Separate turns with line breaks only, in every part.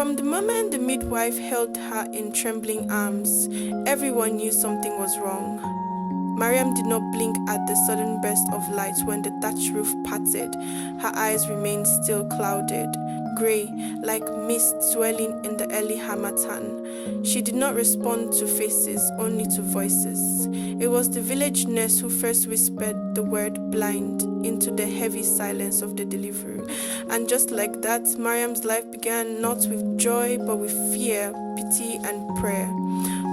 From the moment the midwife held her in trembling arms, everyone knew something was wrong. Mariam did not blink at the sudden burst of light when the thatch roof parted. Her eyes remained still clouded, grey, like mist swelling in the early harmattan. She did not respond to faces, only to voices. It was the village nurse who first whispered the word blind into the heavy silence of the delivery. And just like that, Mariam's life began not with joy, but with fear, pity, and prayer.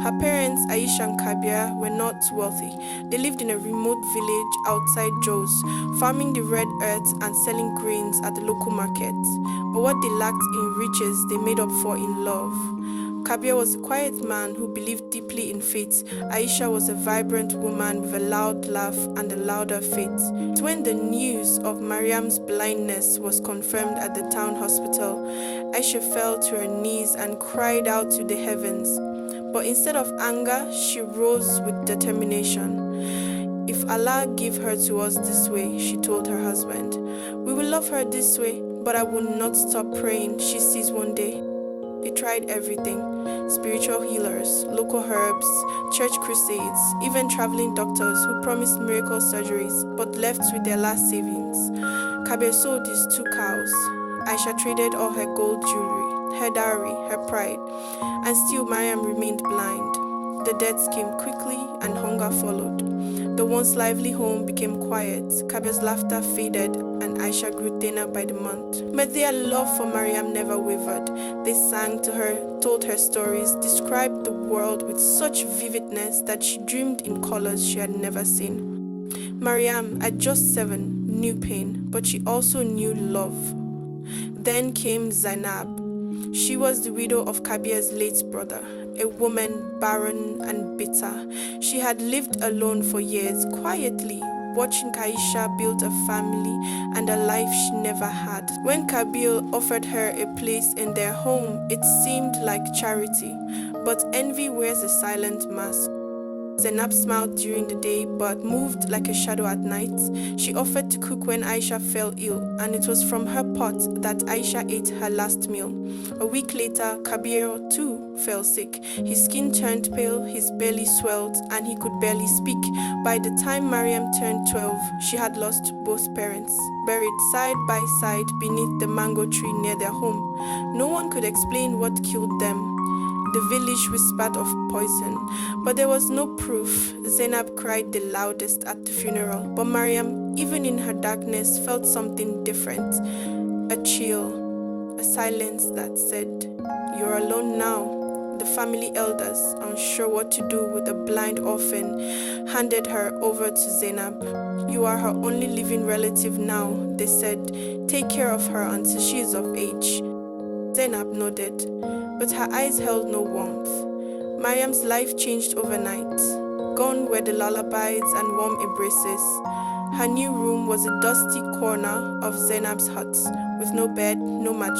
Her parents, Aisha and Kabir, were not wealthy. They lived in a remote village outside Jos, farming the red earth and selling grains at the local market. But what they lacked in riches, they made up for in love. Kabir was a quiet man who believed deeply in faith. Aisha was a vibrant woman with a loud laugh and a louder faith. When the news of Mariam's blindness was confirmed at the town hospital, Aisha fell to her knees and cried out to the heavens. But instead of anger, she rose with determination. If Allah gave her to us this way, she told her husband, we will love her this way, but I will not stop praying she sees one day. They tried everything: spiritual healers, local herbs, church crusades, even traveling doctors who promised miracle surgeries but left with their last savings. Kabir sold his 2 cows. Aisha traded all her gold jewelry, her dowry, her pride, and still Mariam remained blind. The deaths came quickly and hunger followed. The once lively home became quiet. Kabir's laughter faded and Aisha grew thinner by the month. But their love for Mariam never wavered. They sang to her, told her stories, described the world with such vividness that she dreamed in colors she had never seen. Mariam, at just 7, knew pain, but she also knew love. Then came Zainab. She was the widow of Kabir's late brother, a woman barren and bitter. She had lived alone for years, quietly, watching Aisha build a family and a life she never had. When Kabir offered her a place in their home, it seemed like charity, but envy wears a silent mask. Zainab smiled during the day but moved like a shadow at night. She offered to cook when Aisha fell ill, and it was from her pot that Aisha ate her last meal. A week later, Kabir too fell sick. His skin turned pale, his belly swelled, and he could barely speak. By the time Mariam turned 12, she had lost both parents, buried side by side beneath the mango tree near their home. No one could explain what killed them. The village whispered of poison, but there was no proof. Zainab cried the loudest at the funeral, but Mariam, even in her darkness, felt something different. A chill, a silence that said, "You're alone now." The family elders, unsure what to do with a blind orphan, handed her over to Zainab. "You are her only living relative now," they said. "Take care of her until she is of age." Zainab nodded, but her eyes held no warmth. Mariam's life changed overnight. Gone were the lullabies and warm embraces. Her new room was a dusty corner of Zainab's hut, with no bed, no match,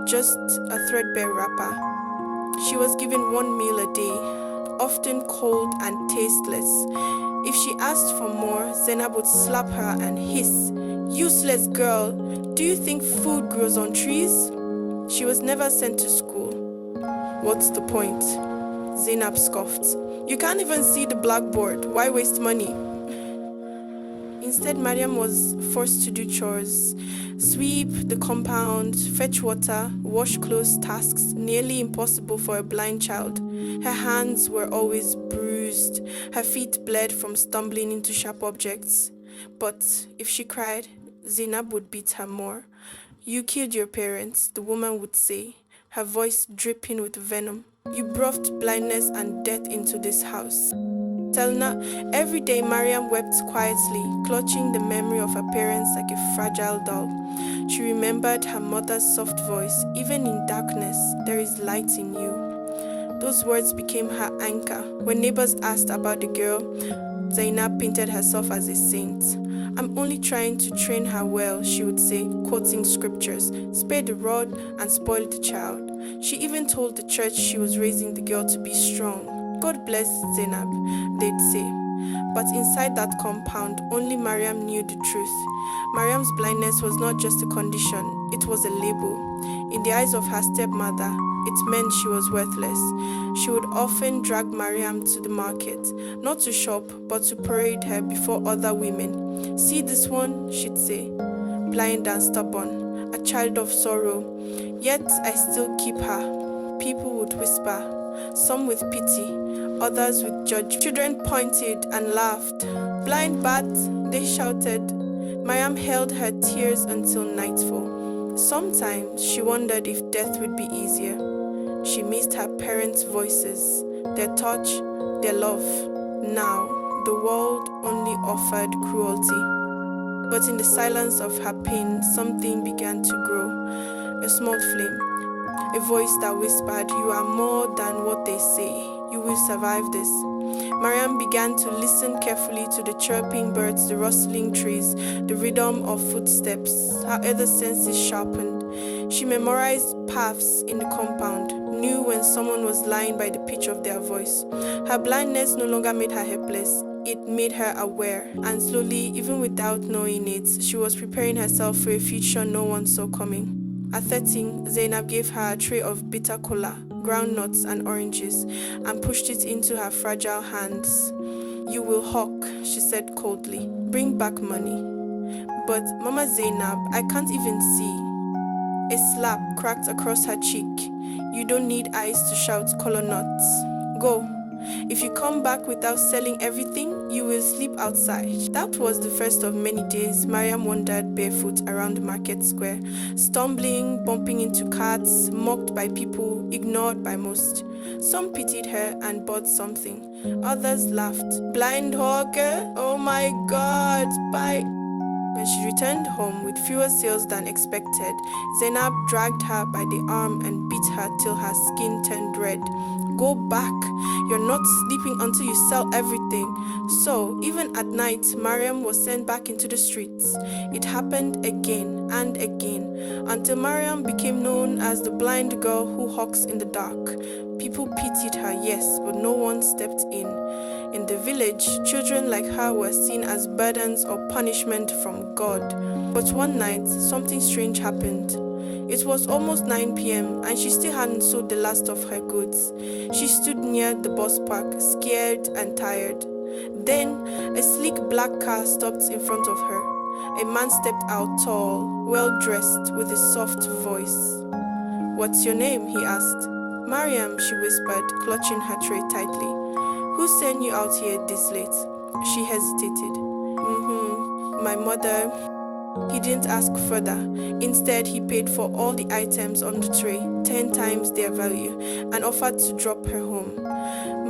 just a threadbare wrapper. She was given 1 meal a day, often cold and tasteless. If she asked for more, Zainab would slap her and hiss, "Useless girl, do you think food grows on trees?" She was never sent to school. "What's the point?" Zainab scoffed. "You can't even see the blackboard. Why waste money?" Instead, Mariam was forced to do chores, sweep the compound, fetch water, wash clothes, tasks nearly impossible for a blind child. Her hands were always bruised. Her feet bled from stumbling into sharp objects. But if she cried, Zainab would beat her more. "You killed your parents," the woman would say, her voice dripping with venom. "You brought blindness and death into this house." Telna, every day Mariam wept quietly, clutching the memory of her parents like a fragile doll. She remembered her mother's soft voice, "Even in darkness, there is light in you." Those words became her anchor. When neighbors asked about the girl, Zainab painted herself as a saint. "I'm only trying to train her well," she would say, quoting scriptures, "Spare the rod and spoil the child." She even told the church she was raising the girl to be strong. "God bless Zainab," they'd say. But inside that compound, only Mariam knew the truth. Mariam's blindness was not just a condition, it was a label. In the eyes of her stepmother, it meant she was worthless. She would often drag Mariam to the market, not to shop, but to parade her before other women. "See this one," she'd say, "blind and stubborn, a child of sorrow. Yet I still keep her." People would whisper, some with pity, others with judgment. Children pointed and laughed. "Blind bat," they shouted. Mariam held her tears until nightfall. Sometimes she wondered if death would be easier. She missed her parents' voices, their touch, their love. Now, the world only offered cruelty. But in the silence of her pain, something began to grow. A small flame, a voice that whispered, "You are more than what they say. You will survive this." Mariam began to listen carefully to the chirping birds, the rustling trees, the rhythm of footsteps. Her other senses sharpened. She memorized paths in the compound, knew when someone was lying by the pitch of their voice. Her blindness no longer made her helpless. It made her aware, and slowly, even without knowing it, she was preparing herself for a future no one saw coming. At 13, Zainab gave her a tray of bitter cola, groundnuts and oranges, and pushed it into her fragile hands. "You will hawk," she said coldly. "Bring back money." "But Mama Zainab, I can't even see." A slap cracked across her cheek. "You don't need eyes to shout color nuts. Go. If you come back without selling everything, you will sleep outside." That was the first of many days Mariam wandered barefoot around the market square, stumbling, bumping into carts, mocked by people, ignored by most. Some pitied her and bought something. Others laughed. "Blind hawker? Oh my God, bye." When she returned home with fewer sales than expected, Zainab dragged her by the arm and beat her till her skin turned red. "Go back. You're not sleeping until you sell everything." So, even at night, Mariam was sent back into the streets. It happened again and again, until Mariam became known as the blind girl who hawks in the dark. People pitied her, yes, but no one stepped in. In the village, children like her were seen as burdens or punishment from God. But one night, something strange happened. It was almost 9 p.m. and she still hadn't sold the last of her goods. She stood near the bus park, scared and tired. Then, a sleek black car stopped in front of her. A man stepped out tall, well-dressed, with a soft voice. "What's your name?" he asked. "Mariam," she whispered, clutching her tray tightly. "Who sent you out here this late?" She hesitated. My mother." He didn't ask further. Instead, he paid for all the items on the tray, 10 times their value, and offered to drop her home.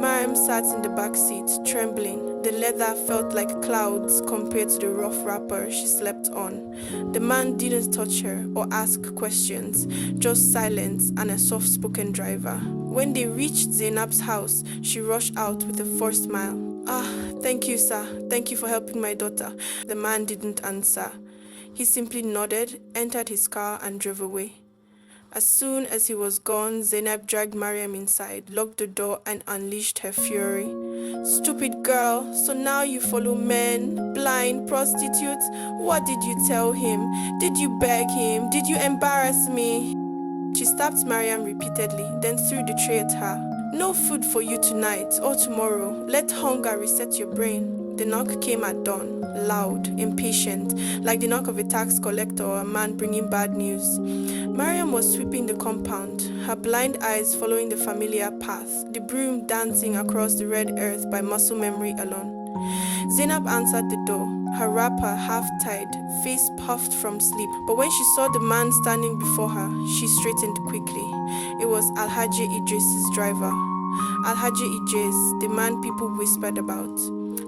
Mariam sat in the back seat, trembling. The leather felt like clouds compared to the rough wrapper she slept on. The man didn't touch her or ask questions, just silence and a soft-spoken driver. When they reached Zainab's house, she rushed out with a forced smile. Thank you, sir. Thank you for helping my daughter." The man didn't answer. He simply nodded, entered his car, and drove away. As soon as he was gone, Zainab dragged Mariam inside, locked the door, and unleashed her fury. "Stupid girl, so now you follow men, blind prostitutes. What did you tell him? Did you beg him? Did you embarrass me?" She stabbed Mariam repeatedly, then threw the tray at her. "No food for you tonight or tomorrow. Let hunger reset your brain." The knock came at dawn, loud, impatient, like the knock of a tax collector or a man bringing bad news. Mariam was sweeping the compound, her blind eyes following the familiar path, the broom dancing across the red earth by muscle memory alone. Zainab answered the door, her wrapper half-tied, face puffed from sleep. But when she saw the man standing before her, she straightened quickly. It was Alhaji Idris' driver. Alhaji Idris, the man people whispered about.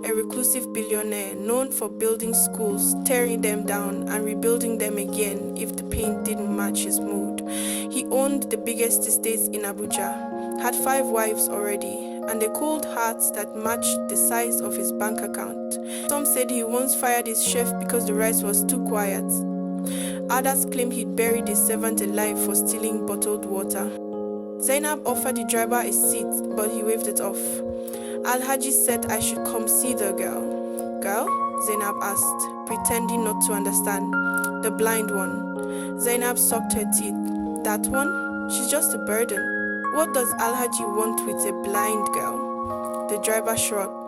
A reclusive billionaire known for building schools, tearing them down, and rebuilding them again if the paint didn't match his mood. He owned the biggest estates in Abuja, had 5 wives already, and a cold heart that matched the size of his bank account. Some said he once fired his chef because the rice was too quiet. Others claimed he'd buried his servant alive for stealing bottled water. Zainab offered the driver a seat, but he waved it off. Alhaji said I should come see the girl. "Girl?" Zainab asked, pretending not to understand. "The blind one." Zainab sucked her teeth. That one? She's just a burden. What does Alhaji want with a blind girl? The driver shrugged.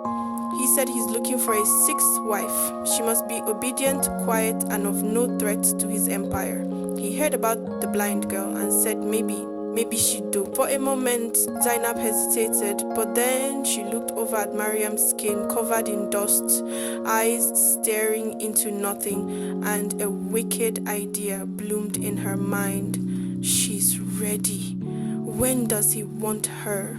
He said he's looking for a sixth wife. She must be obedient, quiet, and of no threat to his empire. He heard about the blind girl and said maybe she'd do. For a moment, Zainab hesitated, but then she looked over at Mariam's skin covered in dust, eyes staring into nothing, and a wicked idea bloomed in her mind. She's ready. When does he want her?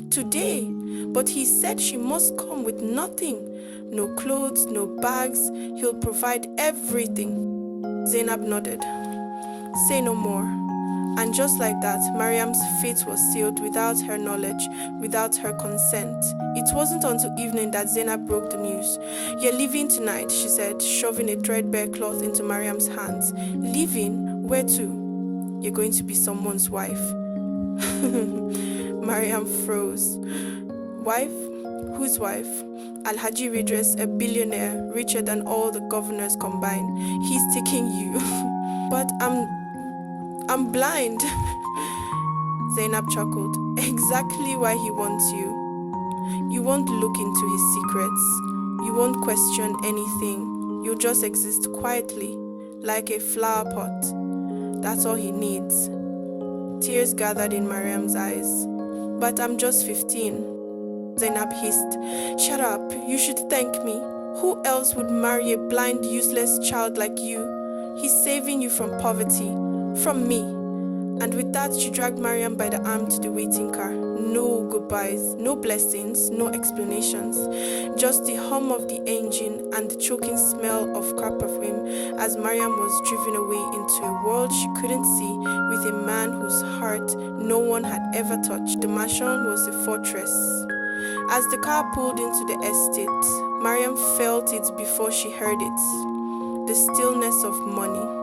Today. But he said she must come with nothing. No clothes, no bags. He'll provide everything. Zainab nodded. Say no more. And just like that, Mariam's fate was sealed without her knowledge, without her consent. It wasn't until evening that Zainab broke the news. You're leaving tonight, she said, shoving a threadbare cloth into Mariam's hands. Leaving? Where to? You're going to be someone's wife. Mariam froze. Wife? Whose wife? Alhaji Idris-a, a billionaire, richer than all the governors combined. He's taking you. But I'm blind. Zainab chuckled. Exactly why he wants you. You won't look into his secrets. You won't question anything. You'll just exist quietly, like a flower pot. That's all he needs. Tears gathered in Mariam's eyes. But I'm just 15. Zainab hissed. Shut up, you should thank me. Who else would marry a blind, useless child like you? He's saving you from poverty, from me. And with that, she dragged Mariam by the arm to the waiting car. No goodbyes, no blessings, no explanations. Just the hum of the engine and the choking smell of car perfume as Mariam was driven away into a world she couldn't see with a man whose heart no one had ever touched. The mansion was a fortress. As the car pulled into the estate, Mariam felt it before she heard it. The stillness of money.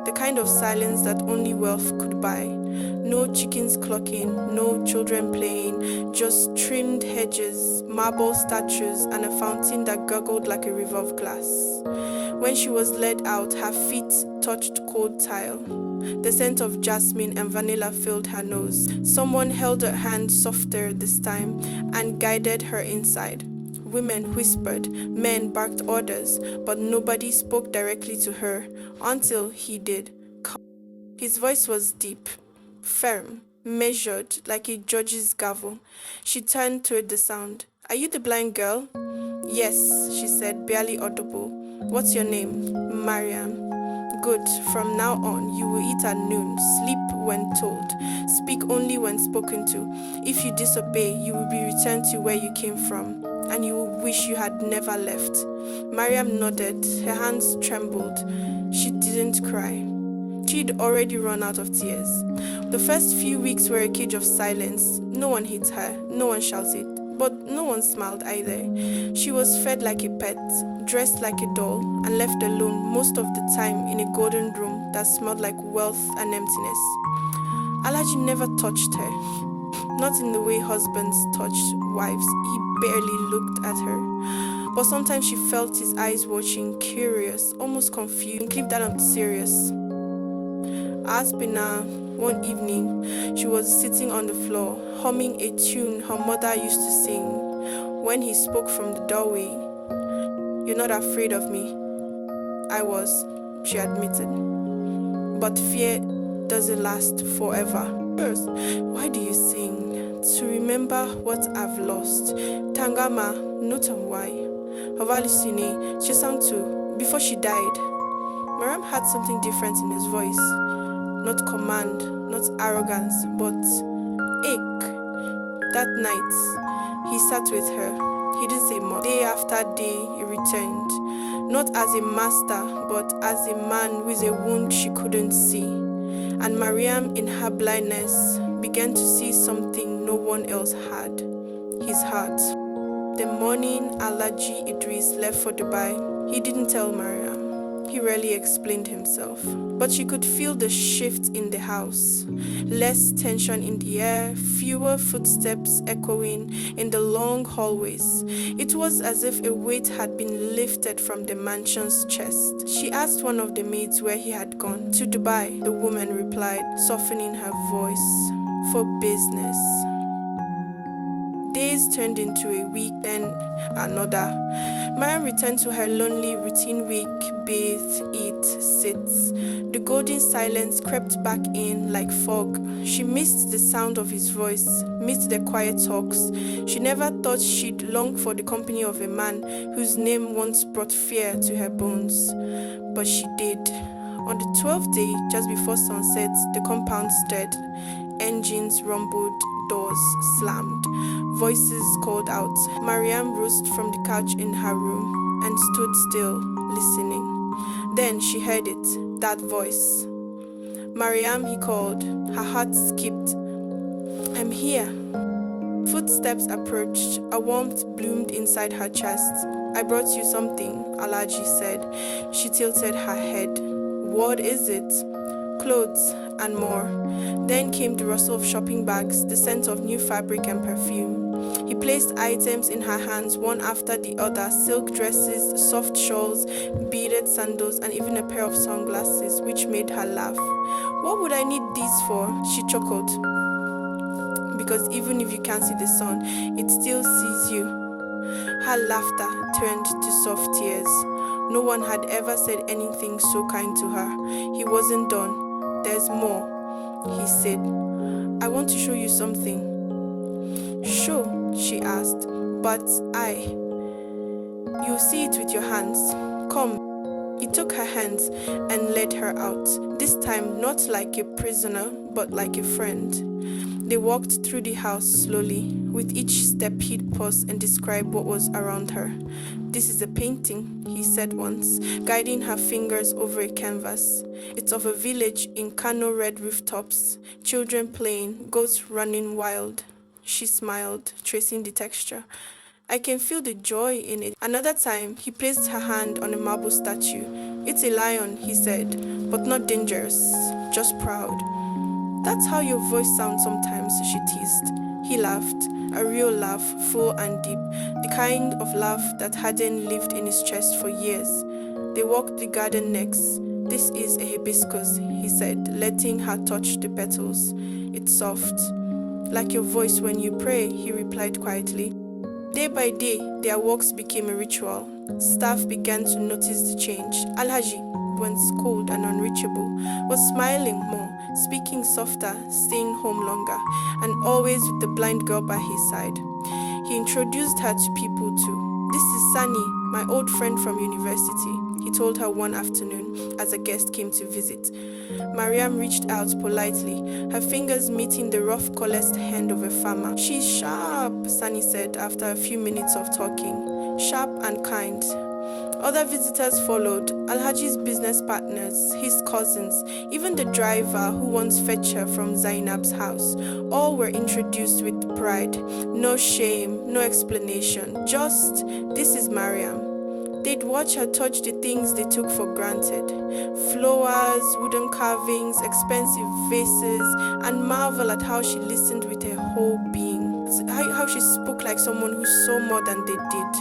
The kind of silence that only wealth could buy. No chickens clucking, no children playing, just trimmed hedges, marble statues, and a fountain that gurgled like a river of glass. When she was led out, her feet touched cold tile. The scent of jasmine and vanilla filled her nose. Someone held her hand softer this time and guided her inside. Women whispered, men barked orders, but nobody spoke directly to her until he did. His voice was deep, firm, measured like a judge's gavel. She turned toward the sound. Are you the blind girl? Yes, she said, barely audible. What's your name? Mariam. Good. From now on, you will eat at noon, sleep when told, speak only when spoken to. If you disobey, you will be returned to where you came from, and you will wish you had never left. Mariam nodded. Her hands trembled. She didn't cry. She'd already run out of tears. The first few weeks were a cage of silence. No one hit her, no one shouted, but no one smiled either. She was fed like a pet, dressed like a doll, and left alone most of the time in a golden room that smelled like wealth and emptiness. Alhaji never touched her, not in the way husbands touch wives. He barely looked at her. But sometimes she felt his eyes watching, curious, almost confused. Keep that on serious. Aspina, one evening, she was sitting on the floor, humming a tune her mother used to sing. When he spoke from the doorway, "You're not afraid of me." I was, she admitted. But fear doesn't last forever. First, why do you sing? To remember what I've lost. Tangama, notam why. Havalisine, she sang too, before she died. Mariam had something different in his voice. Not command, not arrogance, but ache. That night, he sat with her. He didn't say much. Day after day, he returned. Not as a master, but as a man with a wound she couldn't see. And Mariam, in her blindness, began to see something no one else had. His heart. The morning Alhaji Idris left for Dubai, he didn't tell Mariam. He rarely explained himself, but she could feel the shift in the house. Less tension in the air, fewer footsteps echoing in the long hallways. It was as if a weight had been lifted from the mansion's chest. She asked one of the maids where he had gone. To Dubai, the woman replied, softening her voice. For business. Days turned into a week, then another. Mariam returned to her lonely routine week: bathe, eat, sit. The golden silence crept back in like fog. She missed the sound of his voice, missed the quiet talks. She never thought she'd long for the company of a man whose name once brought fear to her bones. But she did. On the 12th day, just before sunset, the compound stirred. Engines rumbled, doors slammed. Voices called out. Mariam rose from the couch in her room and stood still, listening. Then she heard it, that voice. Mariam, he called. Her heart skipped. I'm here. Footsteps approached. A warmth bloomed inside her chest. I brought you something, Alhaji said. She tilted her head. What is it? Clothes and more. Then came the rustle of shopping bags, the scent of new fabric and perfume. He placed items in her hands, one after the other: silk dresses, soft shawls, beaded sandals, and even a pair of sunglasses, which made her laugh. What would I need these for? She chuckled. Because even if you can't see the sun, it still sees you. Her laughter turned to soft tears. No one had ever said anything so kind to her. He wasn't done. There's more, he said. I want to show you something. Show, she asked. But you'll see it with your hands. Come. He took her hands and led her out, this time not like a prisoner, but like a friend. They walked through the house slowly. With each step he'd pause and describe what was around her. This is a painting, he said once, guiding her fingers over a canvas. It's of a village in Kano red rooftops, children playing, goats running wild. She smiled, tracing the texture. I can feel the joy in it. Another time, he placed her hand on a marble statue. It's a lion, he said, but not dangerous, just proud. That's how your voice sounds sometimes, she teased. He laughed, a real laugh, full and deep, the kind of laugh that hadn't lived in his chest for years. They walked the garden next. This is a hibiscus, he said, letting her touch the petals. It's soft. Like your voice when you pray, he replied quietly. Day by day, their walks became a ritual. Staff began to notice the change. Alhaji, once cold and unreachable, was smiling more, speaking softer, staying home longer, and always with the blind girl by his side. He introduced her to people too. This is Sani, my old friend from university, he told her one afternoon as a guest came to visit. Mariam reached out politely, her fingers meeting the rough coalesced hand of a farmer. She's sharp, Sani said after a few minutes of talking. Sharp and kind. Other visitors followed, Alhaji's business partners, his cousins, even the driver who once fetched her from Zainab's house. All were introduced with pride. No shame, no explanation. Just, this is Mariam. They'd watch her touch the things they took for granted. Flowers, wooden carvings, expensive vases, and marvel at how she listened with her whole being. How she spoke like someone who saw more than they did.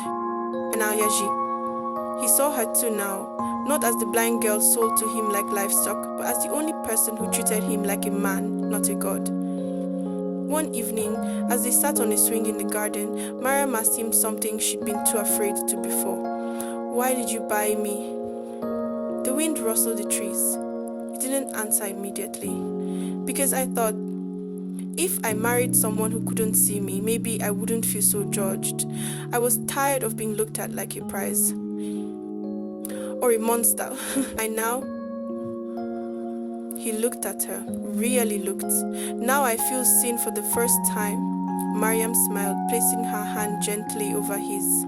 And Alhaji, he saw her too now, not as the blind girl sold to him like livestock, but as the only person who treated him like a man, not a god. One evening, as they sat on a swing in the garden, Mariam asked him something she'd been too afraid to before. Why did you buy me? The wind rustled the trees. He didn't answer immediately. Because I thought, if I married someone who couldn't see me, maybe I wouldn't feel so judged. I was tired of being looked at like a prize. Or a monster. I now... He looked at her, really looked. Now I feel seen for the first time. Mariam smiled, placing her hand gently over his.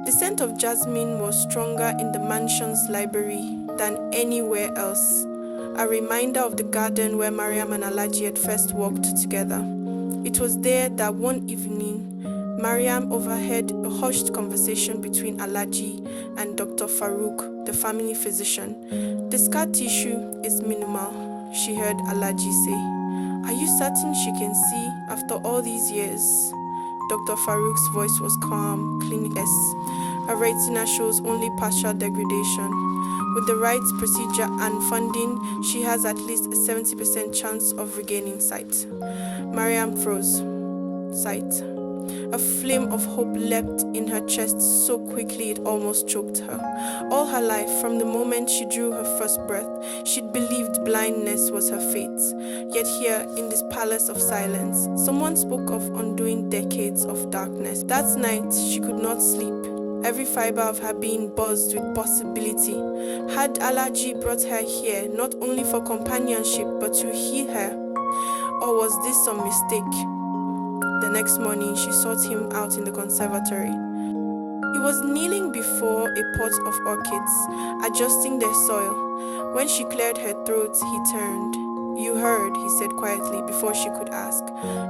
The scent of jasmine was stronger in the mansion's library than anywhere else. A reminder of the garden where Mariam and Alhaji had first walked together. It was there that one evening, Mariam overheard a hushed conversation between Alhaji and Dr. Farouk, the family physician. The scar tissue is minimal, she heard Alhaji say. Are you certain she can see after all these years? Dr. Farouk's voice was calm, clinical. Her retina shows only partial degradation. With the right procedure and funding, she has at least a 70% chance of regaining sight. Mariam froze. Sight. A flame of hope leapt in her chest so quickly it almost choked her. All her life, from the moment she drew her first breath, she'd believed blindness was her fate. Yet here, in this palace of silence, someone spoke of undoing decades of darkness. That night, she could not sleep. Every fiber of her being buzzed with possibility. Had Alhaji brought her here, not only for companionship, but to heal her? Or was this some mistake? The next morning, she sought him out in the conservatory. He was kneeling before a pot of orchids, adjusting their soil. When she cleared her throat, he turned. You heard, he said quietly before she could ask.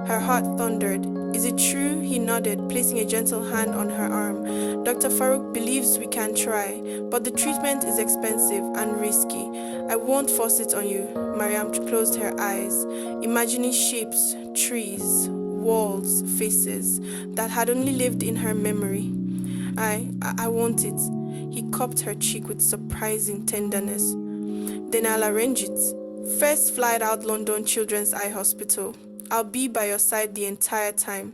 Her heart thundered. Is it true? He nodded, placing a gentle hand on her arm. Dr. Farouk believes we can try, but the treatment is expensive and risky. I won't force it on you. Mariam closed her eyes, imagining shapes, trees, walls, faces that had only lived in her memory. I want it. He cupped her cheek with surprising tenderness. Then I'll arrange it. First flight out London Children's Eye Hospital. I'll be by your side the entire time.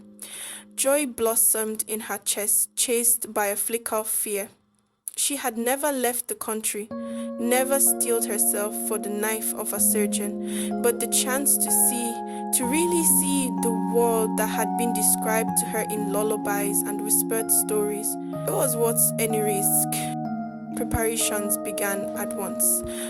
Joy blossomed in her chest, chased by a flicker of fear. She had never left the country, never steeled herself for the knife of a surgeon, but the chance to really see the world that had been described to her in lullabies and whispered stories, it was worth any risk. Preparations began at once.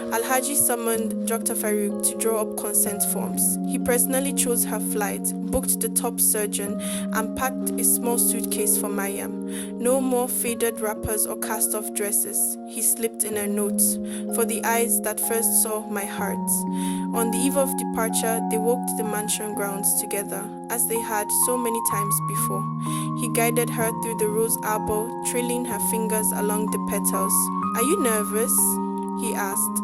Alhaji summoned Dr. Farouk to draw up consent forms. He personally chose her flight, booked the top surgeon, and packed a small suitcase for Mariam. No more faded wrappers or cast-off dresses. He slipped in a note, for the eyes that first saw my heart. On the eve of departure, they walked the mansion grounds together, as they had so many times before. He guided her through the rose arbor, trailing her fingers along the petals. Are you nervous? He asked.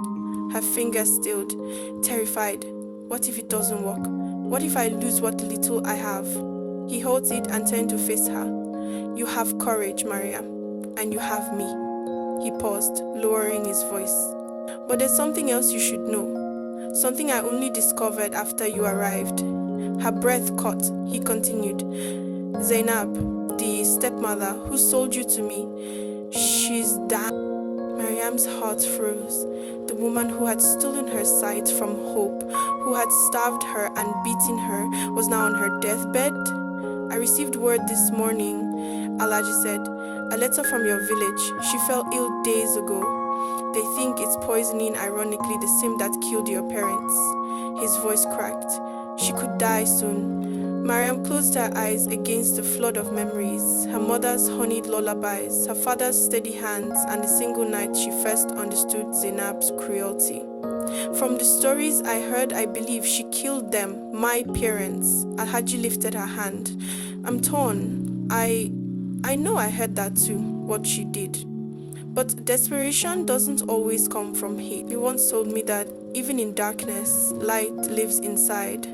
Her fingers stilled, terrified. What if it doesn't work? What if I lose what little I have? He halted and turned to face her. You have courage, Mariam, and you have me. He paused, lowering his voice. But there's something else you should know. Something I only discovered after you arrived. Her breath caught. He continued. Zainab, the stepmother who sold you to me, she's dead. Mariam's heart froze. The woman who had stolen her sight from hope, who had starved her and beaten her, was now on her deathbed. I received word this morning, Alhaji said. A letter from your village. She fell ill days ago. They think it's poisoning, ironically the same that killed your parents. His voice cracked. She could die soon. Mariam closed her eyes against the flood of memories, her mother's honeyed lullabies, her father's steady hands, and the single night she first understood Zainab's cruelty. From the stories I heard, I believe she killed them, my parents. Alhaji lifted her hand. I'm torn. I know I heard that too, what she did. But desperation doesn't always come from hate. He once told me that even in darkness, light lives inside.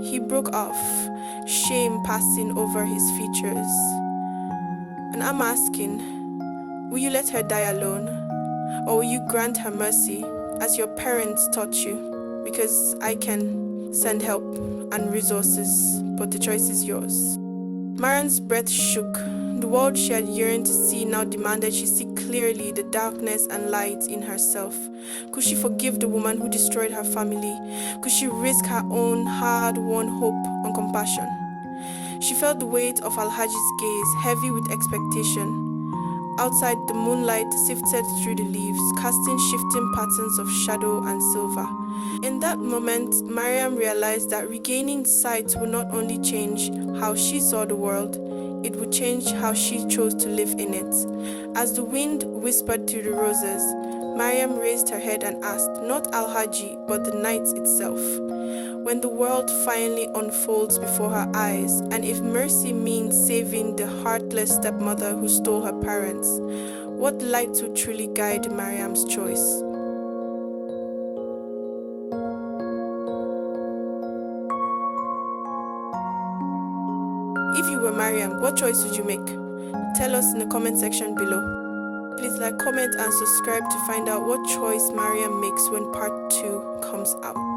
He broke off, shame passing over his features. And I'm asking, will you let her die alone? Or will you grant her mercy, as your parents taught you? Because I can send help and resources, but the choice is yours. Mariam's breath shook. The world she had yearned to see now demanded she see clearly the darkness and light in herself. Could she forgive the woman who destroyed her family? Could she risk her own hard-won hope on compassion? She felt the weight of Alhaji's gaze, heavy with expectation. Outside, the moonlight sifted through the leaves, casting shifting patterns of shadow and silver. In that moment, Mariam realized that regaining sight would not only change how she saw the world, it would change how she chose to live in it. As the wind whispered through the roses, Mariam raised her head and asked, not Alhaji, but the night itself. when the world finally unfolds before her eyes, and if mercy means saving the heartless stepmother who stole her parents, what light will truly guide Mariam's choice? If you were Mariam, what choice would you make? Tell us in the comment section below. Please like, comment, and subscribe to find out what choice Mariam makes when part 2 comes out.